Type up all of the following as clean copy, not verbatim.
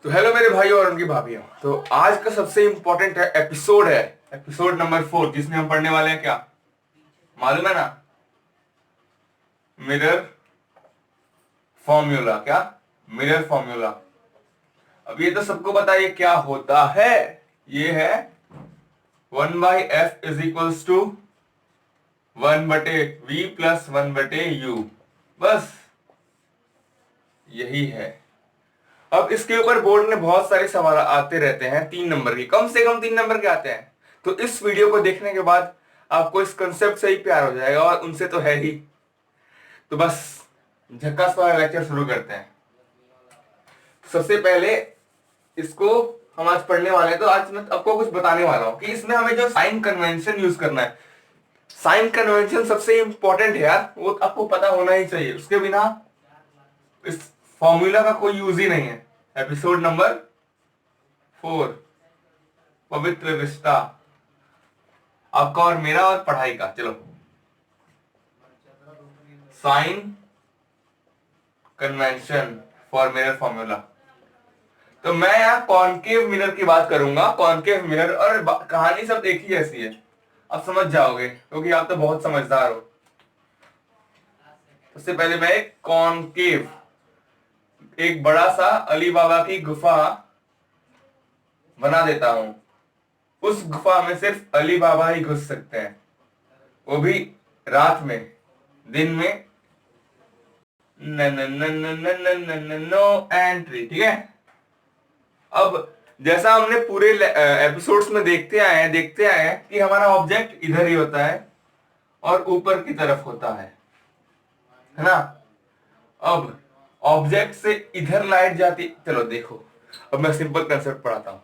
तो हेलो मेरे भाइयों और उनकी भाभीियों। तो आज का सबसे इंपॉर्टेंट एपिसोड है एपिसोड नंबर 4, जिसमें हम पढ़ने वाले हैं क्या मालूम है ना? Mirror formula. क्या? Mirror formula. अब ये तो सबको पता है ये क्या होता है। ये है 1/f is equals to 1/v plus 1/u। बस यही है। अब इसके ऊपर बोर्ड में बहुत सारे सवाल आते रहते हैं, 3 नंबर के, कम से कम 3 नंबर के आते हैं। तो इस वीडियो को देखने के बाद आपको इस कंसेप्ट से ही प्यार हो जाएगा, और उनसे तो है ही। तो बस झक्कास वाला लेक्चर शुरू करते हैं। सबसे पहले इसको हम आज पढ़ने वाले हैं। तो आज मैं आपको कुछ बताने वाला हूं कि इसमें हमें जो साइन कन्वेंशन यूज करना है। साइन कन्वेंशन सबसे इंपॉर्टेंट है यार, वो आपको पता होना ही चाहिए। उसके बिना इस फॉर्मूला का कोई यूज ही नहीं है। एपिसोड नंबर 4, पवित्र रिश्ता, आपका और मेरा और पढ़ाई का। चलो, sign convention for mirror formula. तो मैं यहाँ कॉनकेव मिरर की बात करूंगा। कॉनकेव मिरर, और कहानी सब एक ही जैसी है, आप समझ जाओगे क्योंकि आप तो बहुत समझदार हो। उससे पहले मैं एक कॉनकेव, एक बड़ा सा अली बाबा की गुफा बना देता हूं। उस गुफा में सिर्फ अली बाबा ही घुस सकते हैं, वो भी रात में। दिन में नो एंट्री। ठीक है। अब जैसा हमने पूरे एपिसोड्स में देखते आए हैं कि हमारा ऑब्जेक्ट इधर ही होता है और ऊपर की तरफ होता है ना? अब ऑब्जेक्ट से इधर लाइट जाती, चलो देखो, अब मैं सिंपल कंसेप्ट पढ़ाता हूं।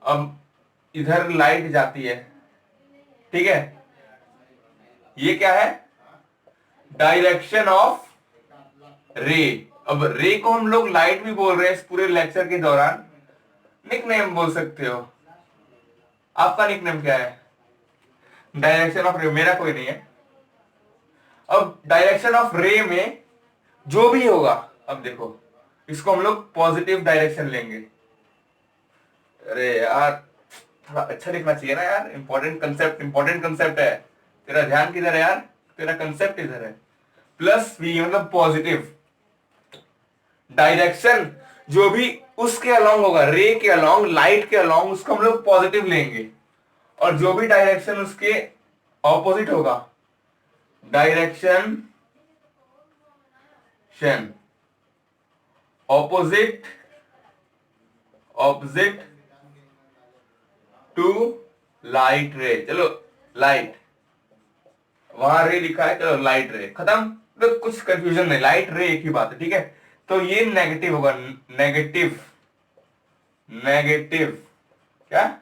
अब इधर लाइट जाती है, ठीक है? ये क्या है? डायरेक्शन ऑफ रे। अब रे को हम लोग लाइट भी बोल रहे हैं इस पूरे लेक्चर के दौरान। निकनेम बोल सकते हो। आपका निकनेम क्या है? डायरेक्शन ऑफ रे। मेरा कोई नहीं है। अब डायरेक्शन ऑफ रे में जो भी होगा, अब देखो, इसको हम लोग पॉजिटिव डायरेक्शन लेंगे। अरे यार, थोड़ा अच्छा लिखना चाहिए ना यार। इंपॉर्टेंट कंसेप्ट है। तेरा ध्यान किधर है यार? तेरा कंसेप्ट इधर है। प्लस वी मतलब पॉजिटिव डायरेक्शन, जो भी उसके अलोंग होगा, रे के अलोंग, लाइट के अलोंग, उसको हम लोग पॉजिटिव लेंगे। और जो भी डायरेक्शन उसके ऑपोजिट होगा, डायरेक्शन ऑपोजिट टू लाइट रे। चलो, लाइट, वहां रे लिखा है, चलो लाइट रे, खत्म। तो कुछ कंफ्यूजन नहीं, लाइट रे एक ही बात है। ठीक है। तो ये नेगेटिव होगा, नेगेटिव क्या?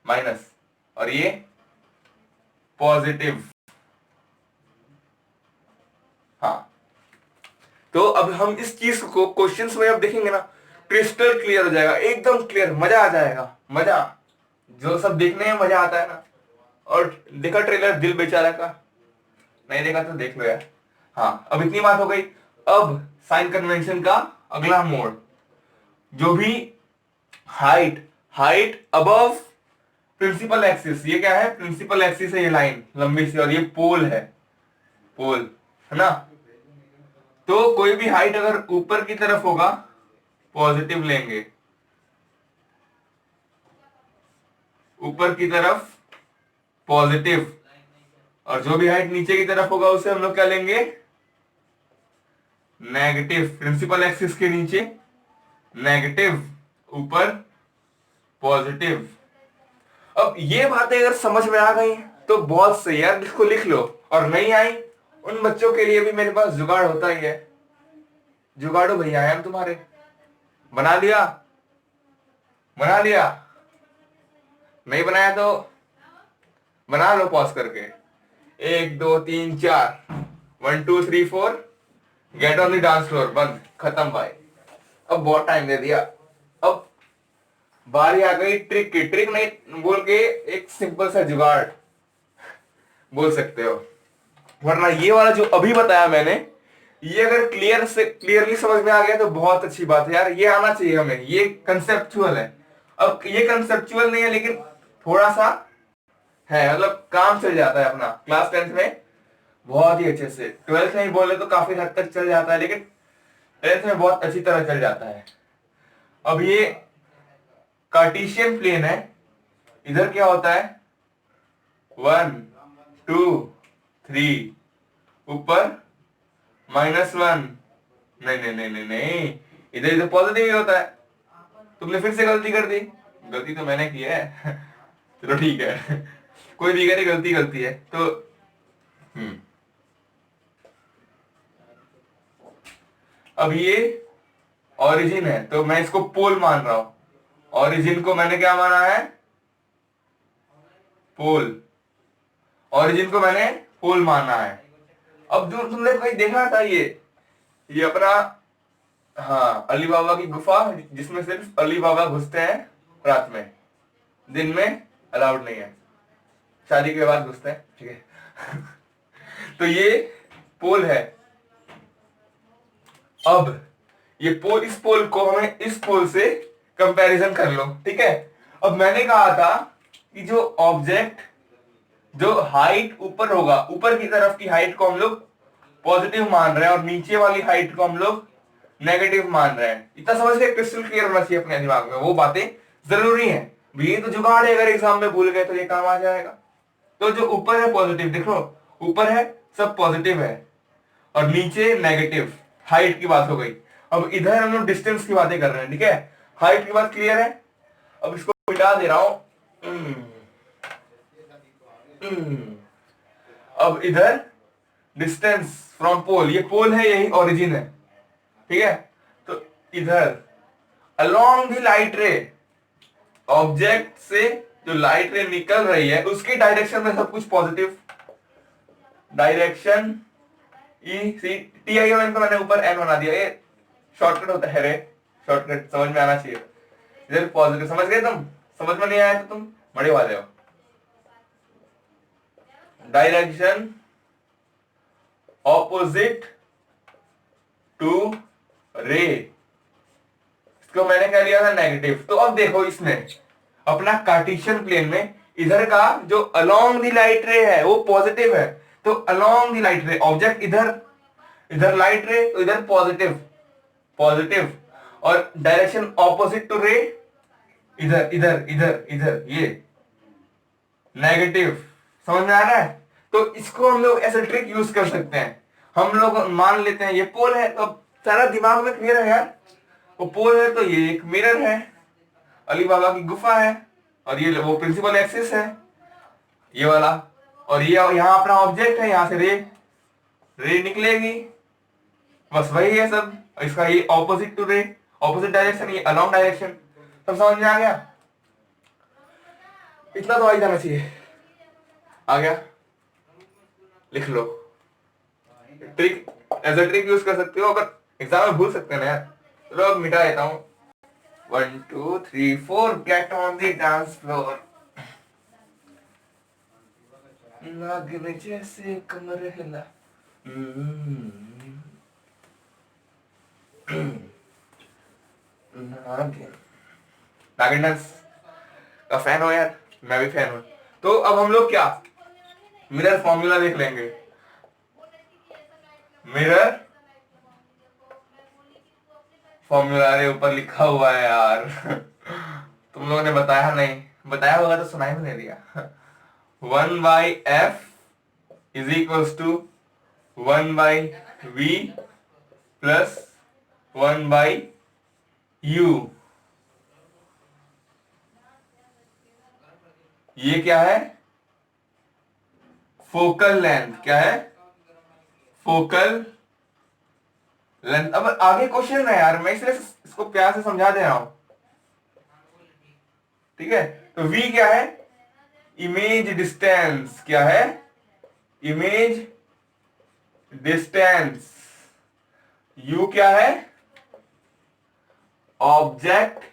माइनस। और ये पॉजिटिव। हाँ, तो अब हम इस चीज को क्वेश्चंस में अब देखेंगे ना, क्रिस्टल क्लियर हो जाएगा, एकदम क्लियर, मजा आ जाएगा। मजा, जो सब देखने में मजा आता है ना। और देखा ट्रेलर दिल बेचारा का? नहीं देखा तो देख लो यार। हाँ, अब इतनी बात हो गई। अब साइन कन्वेंशन का अगला मोड, जो भी हाइट अबव प्रिंसिपल एक्सिस। ये क्या है? प्रिंसिपल एक्सिस है ये लाइन लंबी सी, और ये पोल है ना? तो कोई भी हाइट अगर ऊपर की तरफ होगा, पॉजिटिव लेंगे। ऊपर की तरफ पॉजिटिव। और जो भी हाइट नीचे की तरफ होगा, उसे हम लोग क्या लेंगे? नेगेटिव। प्रिंसिपल एक्सिस के नीचे नेगेटिव, ऊपर पॉजिटिव। अब ये बातें अगर समझ में आ गई तो बहुत सही यार, इसको लिख लो। और नहीं आई, उन बच्चों के लिए भी मेरे पास जुगाड़ होता ही है। जुगाड़ो भैया हैं हम तुम्हारे। बना लिया? नहीं बनाया तो बना लो पॉज करके। 1 2 3 4, 1 2 3 4, get on the dance floor. बंद, खत्म भाई। अब बहुत टाइम दे दिया। अब बारी आ गई ट्रिक की। ट्रिक नहीं बोल के एक सिंपल सा जुगाड़ बोल सकते हो, वरना ये वाला जो अभी बताया मैंने, ये अगर क्लियरली समझ में आ गया तो बहुत अच्छी बात है यार, ये आना चाहिए हमें, ये कंसेप्चुअल है। अब ये कंसेप्चुअल नहीं है लेकिन थोड़ा सा है, मतलब काम चल जाता है अपना क्लास 10th में बहुत ही अच्छे से। 12th में ही बोले तो काफी हद तक चल जाता है, लेकिन 10th में बहुत अच्छी तरह चल जाता है। अब ये कार्टेशियन प्लेन है, इधर क्या होता है 1 2 3, ऊपर -1, नहीं नहीं नहीं नहीं नहीं, इधर इधर पॉजिटिव ही होता है। तुमने फिर से गलती कर दी, गलती तो मैंने की है चलो ठीक है कोई भी करे गलती गलती है तो। अब ये ओरिजिन है तो मैं इसको पोल मान रहा हूं, ओरिजिन को मैंने क्या माना है पोल, ओरिजिन को मैंने पोल माना है। अब जो तुमने कहीं देखा था ये अपना, हाँ अली बाबा की गुफा जिसमें सिर्फ अली बाबा घुसते हैं रात में, दिन में अलाउड नहीं है, शादी के बाद घुसते हैं, ठीक है तो ये पोल है। अब ये पोल, इस पोल को हमें इस पोल से कंपैरिजन कर लो, ठीक है। अब मैंने कहा था कि जो ऑब्जेक्ट जो हाइट ऊपर होगा, ऊपर की तरफ की हाइट को हम लोग पॉजिटिव मान रहे हैं और नीचे वाली हाइट को हम लोग नेगेटिव मान रहे हैं। इतना समझ के क्रिस्टल क्लियर होना चाहिए अपने दिमाग में, वो बातें जरूरी है। ये तो जुगाड़ है, अगर एग्जाम में भूल गए तो ये काम आ जाएगा। तो जो ऊपर है पॉजिटिव, देखो ऊपर है सब पॉजिटिव है और नीचे नेगेटिव, हाइट की बात हो गई। अब इधर हम लोग डिस्टेंस की बातें कर रहे हैं, ठीक है, हाइट की बात क्लियर है। अब इसको मिटा दे रहा हूं। अब इधर डिस्टेंस फ्रॉम पोल, ये पोल है यही ओरिजिन है, ठीक है। तो इधर अलोंग द लाइट रे, ऑब्जेक्ट से जो लाइट रे निकल रही है उसकी डायरेक्शन में सब कुछ positive, direction E C T I N को मैंने ऊपर एन बना दिया, ये शॉर्टकट होता है रे, शॉर्टकट समझ में आना चाहिए। इधर पॉजिटिव, समझ गए तुम, समझ में नहीं आया तो तुम बड़े वाले हो। डायरेक्शन ऑपोजिट टू रे, इसको मैंने कह लिया था नेगेटिव। तो अब देखो इसमें अपना कार्टेशियन प्लेन में इधर का जो अलोंग द लाइट रे है वो पॉजिटिव है, तो अलोंग द लाइट रे ऑब्जेक्ट इधर, इधर लाइट रे तो इधर पॉजिटिव पॉजिटिव, और डायरेक्शन ऑपोजिट टू रे इधर इधर इधर इधर ये नेगेटिव। समझ में आ रहा है? तो इसको हम लोग ऐसे ट्रिक यूज कर सकते हैं। हम लोग मान लेते हैं ये पोल है, तो सारा दिमाग में क्लियर है यार, वो पोल है तो ये एक मिरर है, अली बाबा की गुफा है, और ये वो प्रिंसिपल एक्सिस है ये वाला, और ये यहाँ अपना ऑब्जेक्ट है, यहाँ से रे रे निकलेगी, बस वही है सब। इसका ये ऑपोजिट टू रे, ऑपोजिट डायरेक्शन, ये अलोंग डायरेक्शन। सब समझ में आ गया? इतना तो आ ही जाना चाहिए। आ गया? लिख लो, trick as a trick use कर सकते हो, अगर एग्जाम में भूल सकते हैं ना यार। चलो अब मिटा देता हूं। 1 2 3 4 get on the dance floor, लगने जैसे कमर हिला। नागिन डांस का फैन हो यार, मैं भी फैन हूं। तो अब हम लोग क्या मिरर फॉर्मूला देख लेंगे। मिरर फॉर्मूला, अरे ऊपर लिखा हुआ है यार तुम लोगों ने बताया नहीं, बताया होगा तो सुनाई भी नहीं दिया 1/f is equals to 1/v plus 1/u। ये क्या है? Focal length. क्या है? Focal length. अब आगे क्वेश्चन है यार, मैं इसलिए इसको प्यार से समझा दे रहा हूं, ठीक है। तो v क्या है? Image distance. क्या है? Image distance. u क्या है? ऑब्जेक्ट,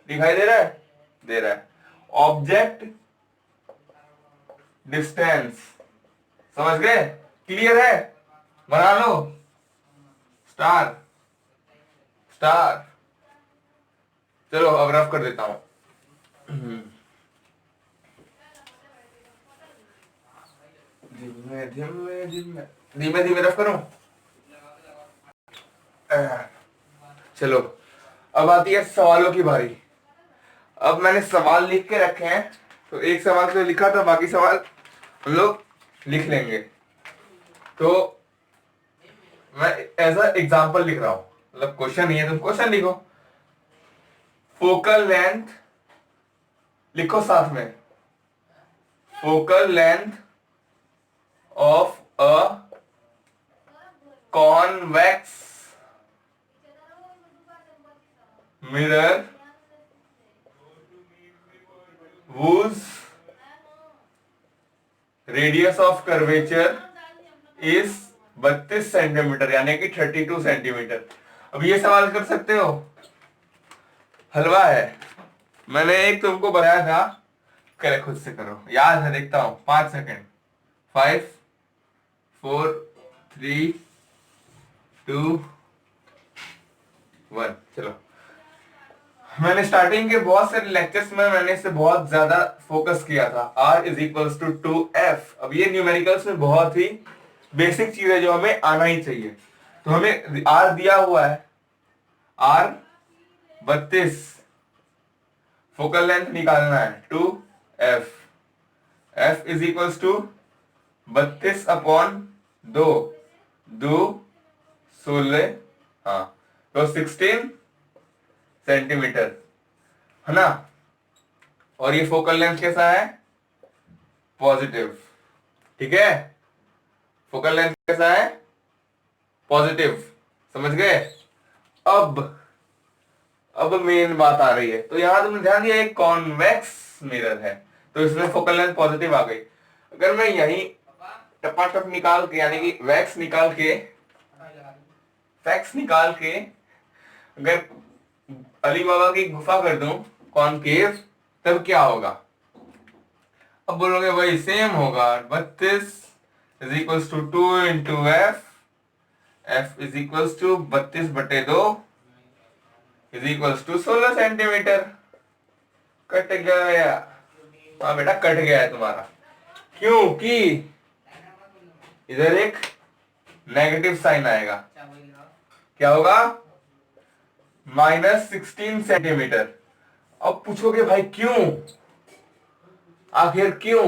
दिखाई दे रहा है? दे रहा है, ऑब्जेक्ट डिस्टेंस। समझ गए? क्लियर है? बना लो। Star star. चलो अब रफ कर देता हूं। धीमे धीमे धीमे धीमे धीमे रफ करूं। चलो अब आती है सवालों की बारी। अब मैंने सवाल लिख के रखे हैं, तो एक सवाल तो लिखा था, बाकी सवाल हम लोग लिख लेंगे। तो मैं एज अ एग्जाम्पल लिख रहा हूं, मतलब क्वेश्चन नहीं है, तुम क्वेश्चन लिखो। फोकल लेंथ लिखो साथ में। Focal length of a convex mirror whose radius of curvature is 32 centimetre, यानी कि 32 सेंटीमीटर। अब ये सवाल कर सकते हो, हलवा है। मैंने एक तुमको बताया था, करे खुद से करो, याद है, देखता हूं 5 सेकेंड। 5 4 3 2 1। चलो, मैंने स्टार्टिंग के बहुत सारे लेक्चर्स में मैंने इसे बहुत ज्यादा फोकस किया था। R is equals to 2F। अब ये न्यूमेरिकल्स में बहुत ही बेसिक चीज है जो हमें आना ही चाहिए। तो हमें R दिया हुआ है, R 32, फोकल लेंथ निकालना है 2F। F is equals to 32 upon 2, 2 16, हाँ तो 16 सेंटीमीटर है ना। और ये फोकल लेंथ कैसा है, पॉजिटिव, ठीक है। फोकल लेंथ कैसा है, पॉजिटिव, समझ गए। अब मेन बात आ रही है। तो यहां तुमने ध्यान दिया एक कॉन्वेक्स मिरर है, तो इसमें फोकल लेंथ पॉजिटिव आ गई। अगर मैं यही टपाटप निकाल के, यानी कि वैक्स निकाल के अगर अली बाबा की गुफा कर दूं कॉनकेव, तब क्या होगा। अब बोलोगे भाई सेम होगा, 32 is equals to 2 into F, F is equals to 32/2 is equals to 16 centimetre. Cut गया, हाँ बेटा कट गया है तुम्हारा, क्योंकि इधर एक नेगेटिव साइन आएगा। क्या होगा, -16 सेंटीमीटर। अब पूछोगे भाई क्यों, आखिर क्यों,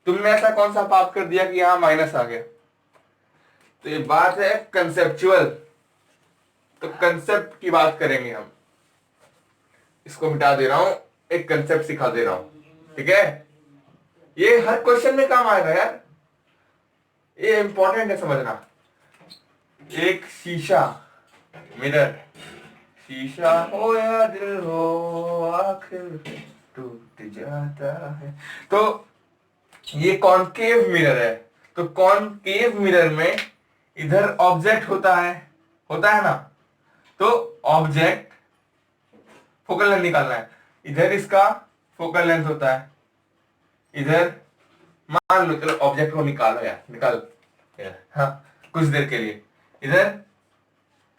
तुमने ऐसा कौन सा पाप कर दिया कि यहां माइनस आ गया। तो ये बात है कंसेप्चुअल, तो कंसेप्ट की बात करेंगे हम। इसको मिटा दे रहा हूं, एक कंसेप्ट सिखा दे रहा हूं, ठीक है। ये हर क्वेश्चन में काम आएगा यार, ये इंपॉर्टेंट है समझना। एक शीशा, मिरर, शीशा हो या दिल हो आखिर टूट जाता है। तो ये कॉनकेव मिरर है, तो कॉनकेव मिरर में इधर ऑब्जेक्ट होता है ना। तो ऑब्जेक्ट, फोकल लेंथ निकालना है, इधर इसका फोकल लेंथ होता है, इधर मान लो, चलो ऑब्जेक्ट को निकालो यार, निकाल यार, हाँ कुछ देर के लिए। इधर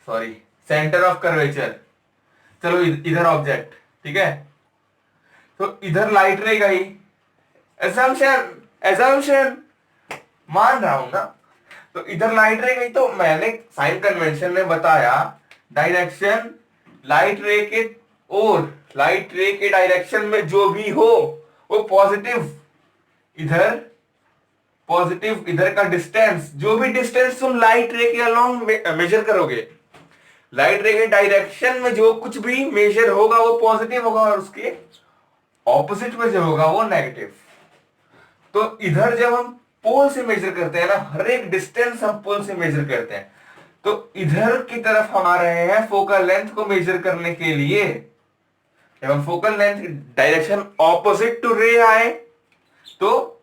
सॉरी सेंटर ऑफ कर्वेचर, चलो इधर ऑब्जेक्ट, ठीक है। तो इधर लाइट रे गई, एजम्पशन मान रहा हूं ना। तो इधर लाइट रे गई, तो मैंने साइन कन्वेंशन में बताया डायरेक्शन लाइट रे के, और लाइट रे के डायरेक्शन में जो भी हो वो पॉजिटिव। इधर पॉजिटिव, इधर का डिस्टेंस, जो भी डिस्टेंस तुम लाइट रे के अलोंग मेजर करोगे, लाइट रे के डायरेक्शन में जो कुछ भी मेजर होगा वो पॉजिटिव होगा, और उसके ऑपोजिट में जो होगा वो नेगेटिव। तो इधर जब हम पोल से मेजर करते हैं ना, हर एक डिस्टेंस हम पोल से मेजर करते हैं, तो इधर की तरफ हम आ रहे हैं फोकल लेंथ को मेजर करने के लिए। जब हम focal length direction opposite to ray आए, तो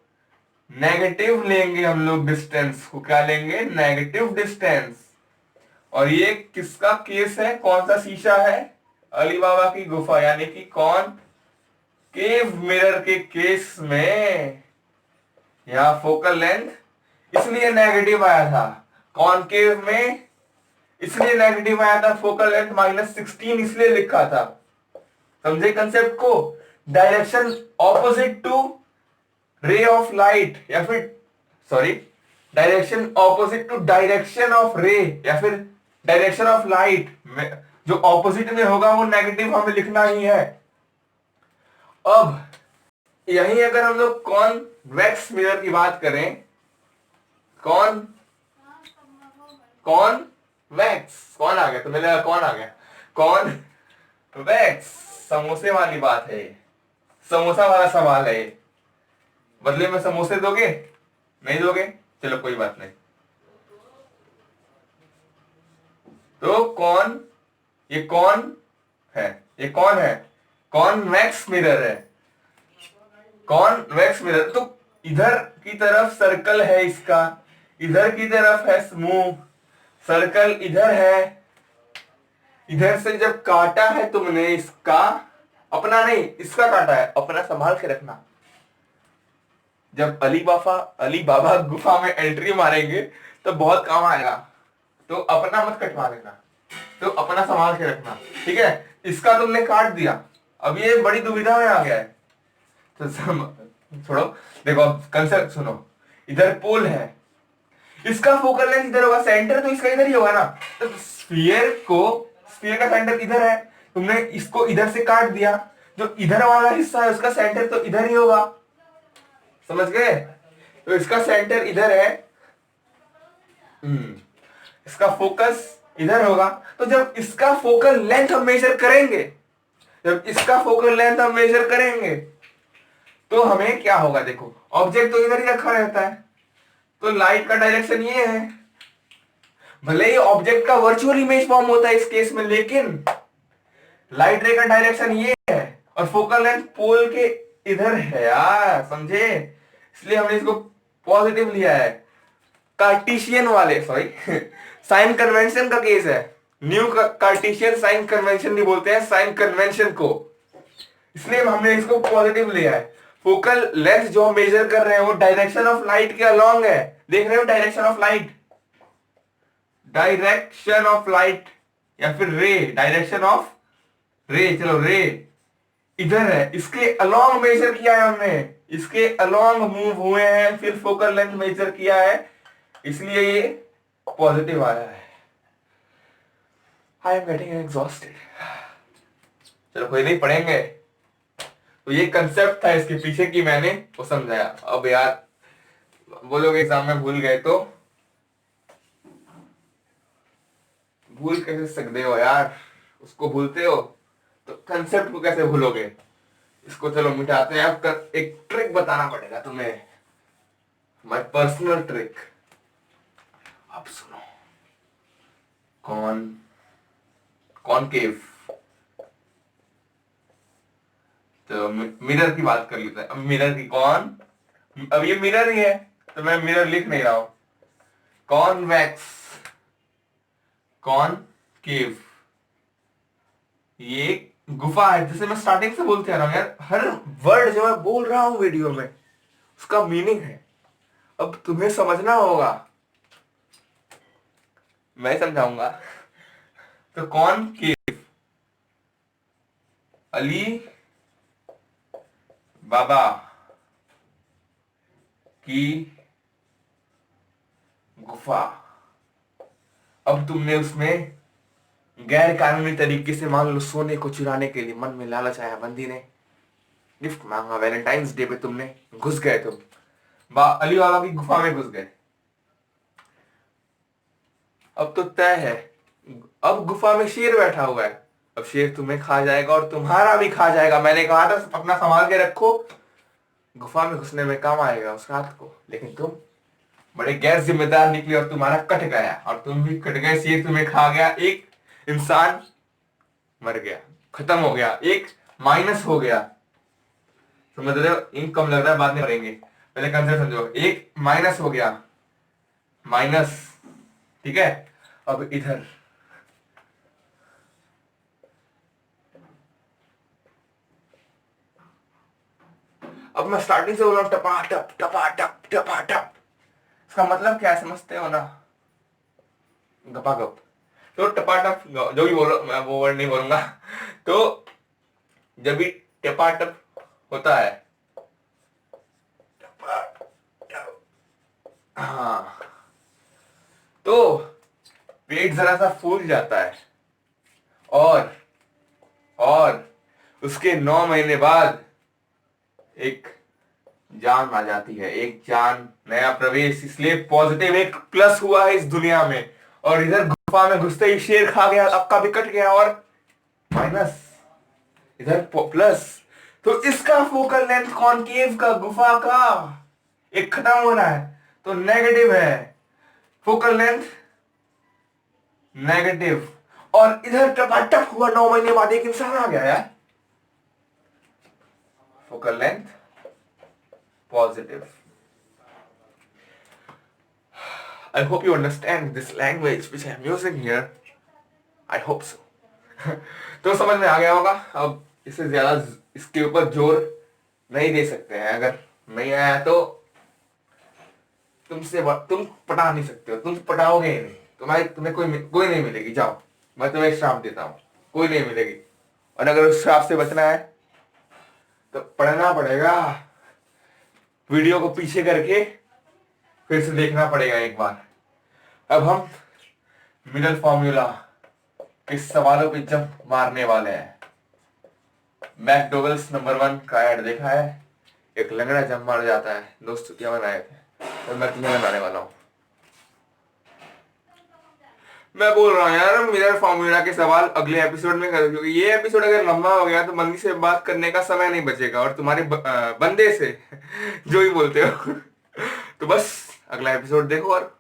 नेगेटिव लेंगे हम लोग, डिस्टेंस को क्या लेंगे, नेगेटिव डिस्टेंस। और ये किसका केस है, कौन सा शीशा है, अली बाबा की गुफा, यानी कि कौन केव मिरर के केस में यहां फोकल लेंथ इसलिए नेगेटिव आया था, कॉनकेव में इसलिए नेगेटिव आया था, फोकल लेंथ -16 इसलिए लिखा था। समझे कंसेप्ट को? Direction opposite to ray of light, या फिर sorry direction opposite to direction of ray, या फिर डायरेक्शन ऑफ लाइट में जो ऑपोजिट में होगा वो नेगेटिव हमें लिखना ही है। अब यही अगर हम लोग कॉन्वेक्स मिरर की बात करें, कॉन्वेक्स, कौन आ गया? तो मेरे लगा कौन आ गया? कॉन्वेक्स, समोसे वाली बात है, समोसा वाला सवाल है। बदले में समोसे दोगे? नहीं दोगे? चलो कोई बात नहीं। तो कौन, ये कौन है? ये कौन है? कॉन्वेक्स मिरर है। कॉन्वेक्स मिरर तो इधर की तरफ सर्कल है इसका, इधर की तरफ है स्मूथ, सर्कल इधर है। इधर से जब काटा है तुमने इसका, अपना नहीं इसका काटा है, अपना संभाल के रखना। जब अली बाबा गुफा में एंट्री मारेंगे तो बहुत काम आएगा, तो अपना मत कटवा लेना, तो अपना संभाल के रखना, ठीक है? इसका तुमने काट दिया, अब ये बड़ी दुविधा में आ गया है। तो छोड़ो, देखो कंसेप्ट सुनो। इधर पोल है, इसका फोकल लेंथ इधर होगा, सेंटर तो इसका इधर ही होगा ना। तो स्फीयर का सेंटर इधर है, तुमने इसको इधर से काट दिया, जो इधर वाला हिस्सा है उसका सेंटर तो इधर ही होगा। समझ गए? तो इसका सेंटर इधर है, इसका फोकस इधर होगा। तो जब इसका फोकल लेंथ हम मेजर करेंगे, तो हमें क्या होगा? देखो ऑब्जेक्ट तो इधर ही रखा रहता है, तो लाइट का डायरेक्शन ये है। भले ही ऑब्जेक्ट का वर्चुअल इमेज फॉर्म होता है इस केस में, लेकिन लाइट रे का डायरेक्शन ये है और फोकल लेंथ पोल के इधर है यार, समझे? इसलिए हमने इसको पॉजिटिव लिया है। कार्टेशियन वाले साइन कन्वेंशन का केस है, न्यू कार्टेशियन साइन कन्वेंशन नहीं बोलते हैं, साइन कन्वेंशन को, इसलिए हमने इसको पॉजिटिव लिया है। फोकल लेंथ जो हम मेजर कर रहे हैं वो डायरेक्शन ऑफ लाइट के अलोंग है। देख रहे हो? डायरेक्शन ऑफ लाइट या फिर रे, डायरेक्शन ऑफ रे, चलो रे इधर है, इसके अलोंग मेजर किया है हमने, इसके अलोंग मूव हुए हैं, फिर फोकल लेंथ मेजर किया है, इसलिए ये पॉजिटिव आया है। I am getting exhausted. चलो कोई नहीं, पढ़ेंगे। तो ये कंसेप्ट था इसके पीछे की, मैंने वो समझाया। अब यार बोलोगे एग्जाम में भूल गए, तो भूल कैसे सकते हो यार? उसको भूलते हो तो कंसेप्ट को कैसे भूलोगे? इसको चलो मिटाते हैं। आपका एक ट्रिक बताना पड़ेगा तुम्हें, माय पर्सनल ट्रिक। अब सुनो, कॉनकेव, तो मिरर की बात कर लेते हैं। अब मिरर की अब ये मिरर ही है, तो मैं मिरर लिख नहीं रहा हूं। कॉन्वेक्स, कॉनकेव, ये गुफा है, जैसे मैं स्टार्टिंग से बोलते आ रहा हूं यार, हर वर्ड जो मैं बोल रहा हूं वीडियो में उसका मीनिंग है। अब तुम्हें समझना होगा, मैं समझाऊंगा। तो कॉनकेव, अली बाबा की गुफा। अब तुमने उसमें गैर कानूनी तरीके से, मान लो सोने को चुराने के लिए मन में लालच आया, बंदी ने गिफ्ट मांगा, वैलेंटाइंस डे पे तुमने घुस गए, तुम अली बाबा की गुफा में घुस गए। अब तो तय है, अब गुफा में शेर बैठा हुआ है, अब शेर तुम्हें खा जाएगा और तुम्हारा भी खा जाएगा। मैंने कहा था अपना संभाल के रखो, गुफा में घुसने में काम आएगा उस रात को, लेकिन तुम बड़े गैर जिम्मेदार निकले और तुम्हारा कट गया, और तुम भी कट गए, शेर तुम्हें खा गया, एक इंसान मर गया, खत्म हो गया, एक माइनस हो गया। समझ रहे हो? इंक कम लग रहा है, बाद में करेंगे, पहले कंसेप्ट समझो। एक माइनस हो गया, माइनस, ठीक है? अब इधर अब मैं स्टार्टिंग से बोल रहा हूं, टपा टप टपा टप टपा टप। इसका मतलब क्या है समझते हो ना? गपागप। तो टपाटप जो भी बोलो, मैं वो वर्ड नहीं बोलूंगा। तो जब भी टपाटप होता है, हाँ, तो पेट जरा सा फूल जाता है और उसके 9 महीने बाद एक जान आ जाती है, एक जान, नया प्रवेश, इसलिए पॉजिटिव एक प्लस हुआ है इस दुनिया में। और इधर गुफा में घुसते ही शेर खा गया, अक्का भी कट गया, और माइनस, इधर प्लस। तो इसका फोकल लेंथ कॉनकेव का, गुफा का, एक खत्म हो रहा है, तो नेगेटिव है फोकल लेंथ, नेगेटिव। और इधर टपाटप हुआ, 9 महीने बाद एक इंसान आ गया यार, focal length positive. I hope you understand this language which I am using here. I hope so. तो समझ में आ गया होगा। अब इससे ज्यादा इसके ऊपर जोर नहीं दे सकते हैं। अगर नहीं आया तो तुम पटा नहीं सकते हो, तुम पटाओगे ही नहीं, तुम्हें कोई नहीं मिलेगी। जाओ, मैं तुम्हें श्राप देता हूँ, कोई नहीं मिलेगी। और अगर उस श्राप से बचना है तो पढ़ना पड़ेगा, वीडियो को पीछे करके फिर से देखना पड़ेगा एक बार। अब हम मिडल फॉर्मूला के सवालों पे जंप मारने वाले हैं। मैकडोवेल्स नंबर 1 का ऐड देखा है, एक लंगड़ा जंप मार जाता है, दोस्त क्या बनाए थे, और मैं तुम्हें बनाने वाला हूं। मैं बोल रहा हूँ यार, मिरर फॉर्मूला के सवाल अगले एपिसोड में करो, क्योंकि ये एपिसोड अगर लंबा हो गया तो मंदी से बात करने का समय नहीं बचेगा, और तुम्हारे बंदे से जो भी बोलते हो। तो बस अगला एपिसोड देखो और